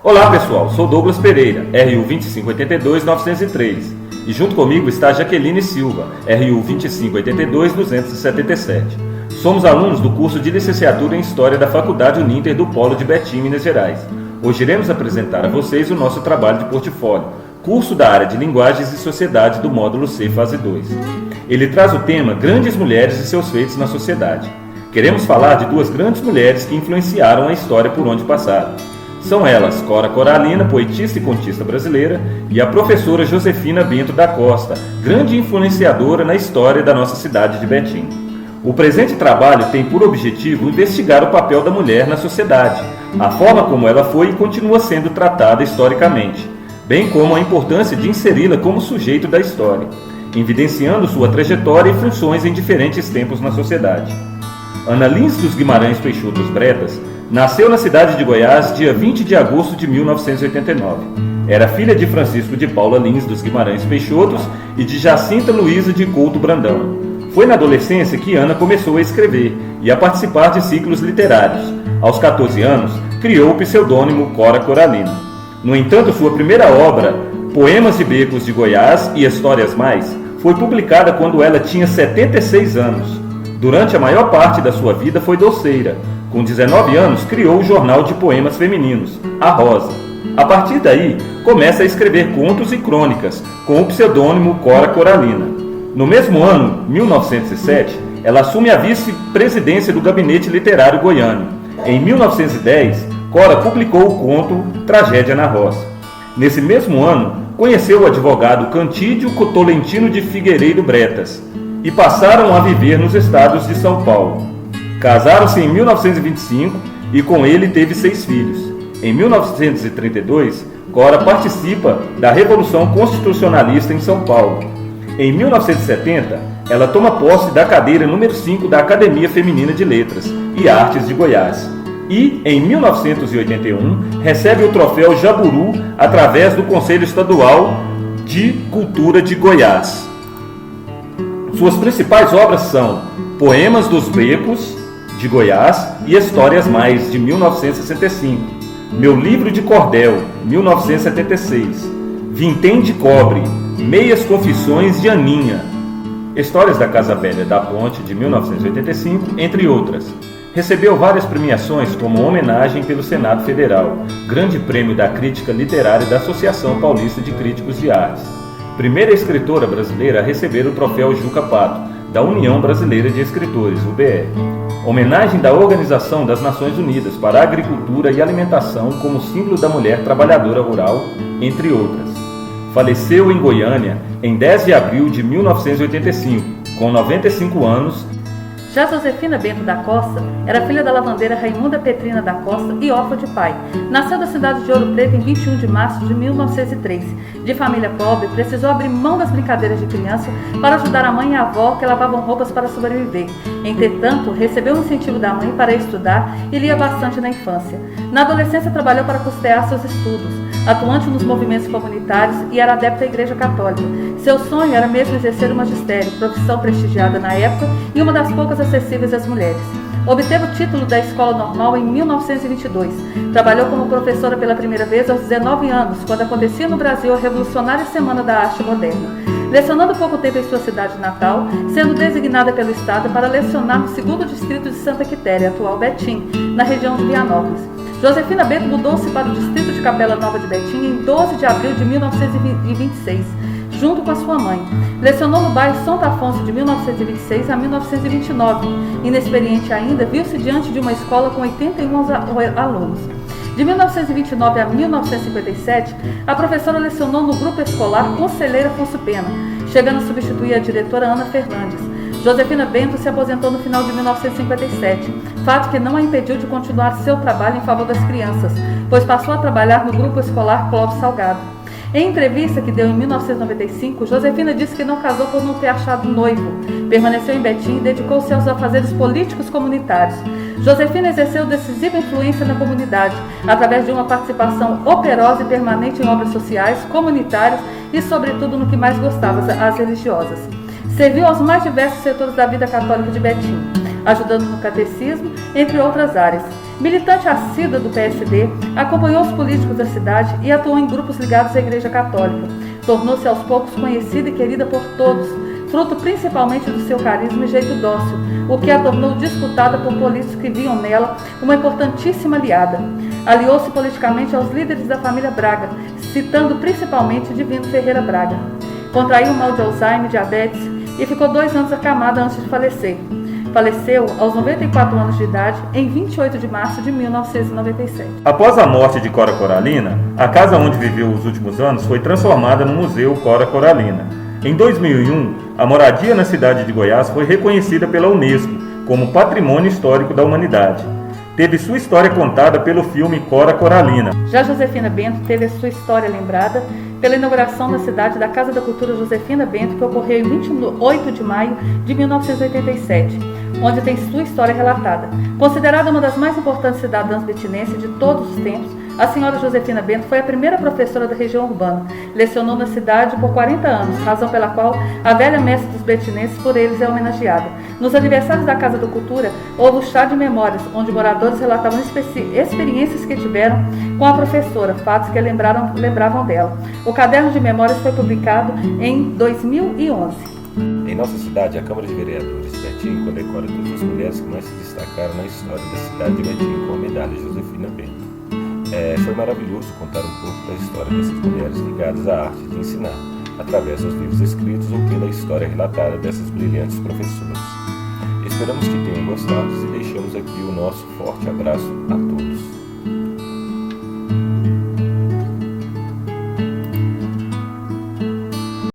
Olá pessoal, sou Douglas Pereira, RU 2582-903 e junto comigo está Jaqueline Silva, RU 2582-277. Somos alunos do curso de Licenciatura em História da Faculdade Uninter do Polo de Betim, Minas Gerais. Hoje iremos apresentar a vocês o nosso trabalho de portfólio, curso da área de Linguagens e Sociedade do módulo C, fase 2. Ele traz o tema Grandes Mulheres e seus feitos na sociedade. Queremos falar de duas grandes mulheres que influenciaram a história por onde passaram. São elas Cora Coralina, poetista e contista brasileira, e a professora Josefina Bento da Costa, grande influenciadora na história da nossa cidade de Betim. O presente trabalho tem por objetivo investigar o papel da mulher na sociedade, a forma como ela foi e continua sendo tratada historicamente, bem como a importância de inseri-la como sujeito da história, evidenciando sua trajetória e funções em diferentes tempos na sociedade. Ana Lins dos Guimarães Peixoto Bretas nasceu na cidade de Goiás dia 20 de agosto de 1989. Era filha de Francisco de Paula Lins dos Guimarães Peixotos e de Jacinta Luísa de Couto Brandão. Foi na adolescência que Ana começou a escrever e a participar de ciclos literários. Aos 14 anos, criou o pseudônimo Cora Coralina. No entanto, sua primeira obra, Poemas e Becos de Goiás e Histórias Mais, foi publicada quando ela tinha 76 anos. Durante a maior parte da sua vida foi doceira. Com 19 anos, criou o jornal de poemas femininos, A Rosa. A partir daí, começa a escrever contos e crônicas, com o pseudônimo Cora Coralina. No mesmo ano, 1907, ela assume a vice-presidência do Gabinete Literário Goiano. Em 1910, Cora publicou o conto Tragédia na Roça. Nesse mesmo ano, conheceu o advogado Cantídio Tolentino de Figueiredo Bretas, e passaram a viver nos estados de São Paulo. Casaram-se em 1925 e com ele teve 6 filhos. Em 1932, Cora participa da Revolução Constitucionalista em São Paulo. Em 1970, ela toma posse da cadeira número 5 da Academia Feminina de Letras e Artes de Goiás. E, em 1981, recebe o troféu Jaburu através do Conselho Estadual de Cultura de Goiás. Suas principais obras são Poemas dos Becos, de Goiás, e Histórias Mais, de 1965, Meu Livro de Cordel, 1976, Vintém de Cobre, Meias Confissões de Aninha, Histórias da Casa Velha da Ponte, de 1985, entre outras. Recebeu várias premiações como homenagem pelo Senado Federal, Grande Prêmio da Crítica Literária da Associação Paulista de Críticos de Artes. Primeira escritora brasileira a receber o troféu Juca Pato, da União Brasileira de Escritores, UBE. Homenagem da Organização das Nações Unidas para a Agricultura e Alimentação como símbolo da mulher trabalhadora rural, entre outras. Faleceu em Goiânia em 10 de abril de 1985, com 95 anos. Já Josefina Bento da Costa era filha da lavandeira Raimunda Petrina da Costa e órfã de pai. Nasceu da cidade de Ouro Preto em 21 de março de 1903. De família pobre, precisou abrir mão das brincadeiras de criança para ajudar a mãe e a avó que lavavam roupas para sobreviver. Entretanto, recebeu o incentivo da mãe para estudar e lia bastante na infância. Na adolescência, trabalhou para custear seus estudos, atuante nos movimentos comunitários e era adepta à Igreja Católica. Seu sonho era mesmo exercer o magistério, profissão prestigiada na época e uma das poucas acessíveis às mulheres. Obteve o título da Escola Normal em 1922. Trabalhou como professora pela primeira vez aos 19 anos, quando acontecia no Brasil a revolucionária Semana da Arte Moderna. Lecionando pouco tempo em sua cidade natal, sendo designada pelo Estado para lecionar no 2º Distrito de Santa Quitéria, atual Betim, na região de Vianópolis. Josefina Bento mudou-se para o Distrito de Capela Nova de Betim em 12 de abril de 1926, junto com a sua mãe. Lecionou no bairro Santo Afonso de 1926 a 1929. Inexperiente ainda, viu-se diante de uma escola com 81 alunos. De 1929 a 1957, a professora lecionou no grupo escolar Conselheiro Afonso Pena, chegando a substituir a diretora Ana Fernandes. Josefina Bento se aposentou no final de 1957, fato que não a impediu de continuar seu trabalho em favor das crianças, pois passou a trabalhar no grupo escolar Clóvis Salgado. Em entrevista que deu em 1995, Josefina disse que não casou por não ter achado noivo. Permaneceu em Betim e dedicou-se aos afazeres políticos comunitários. Josefina exerceu decisiva influência na comunidade, através de uma participação operosa e permanente em obras sociais, comunitárias e, sobretudo, no que mais gostava, as religiosas. Serviu aos mais diversos setores da vida católica de Betim. ajudando no catecismo, entre outras áreas. Militante assídua do PSD, acompanhou os políticos da cidade e atuou em grupos ligados à Igreja Católica. Tornou-se aos poucos conhecida e querida por todos, fruto principalmente do seu carisma e jeito dócil, o que a tornou disputada por políticos que viam nela uma importantíssima aliada. Aliou-se politicamente aos líderes da família Braga, citando principalmente Divino Ferreira Braga. Contraiu mal de Alzheimer e diabetes e ficou 2 anos acamada antes de falecer. Faleceu aos 94 anos de idade em 28 de março de 1997. Após a morte de Cora Coralina, a casa onde viveu os últimos anos foi transformada no Museu Cora Coralina. Em 2001, a moradia na cidade de Goiás foi reconhecida pela Unesco como Patrimônio Histórico da Humanidade. Teve sua história contada pelo filme Cora Coralina. Já Josefina Bento teve a sua história lembrada pela inauguração na cidade da Casa da Cultura Josefina Bento, que ocorreu em 28 de maio de 1987, onde tem sua história relatada. Considerada uma das mais importantes cidadãs betinenses de todos os tempos, a senhora Josefina Bento foi a primeira professora da região urbana. Lecionou na cidade por 40 anos, razão pela qual a velha mestre dos betinenses por eles é homenageada. Nos aniversários da Casa da Cultura, houve o chá de memórias, onde moradores relatavam experiências que tiveram com a professora, fatos que lembravam dela. O caderno de memórias foi publicado em 2011. Em nossa cidade, a Câmara de Vereadores Betim condecora todas as mulheres que mais se destacaram na história da cidade de Betim com a medalha Josefina Bento. Foi maravilhoso contar um pouco da história dessas mulheres ligadas à arte de ensinar, através dos livros escritos ou pela história relatada dessas brilhantes professoras. Esperamos que tenham gostado e deixamos aqui o nosso forte abraço a todos.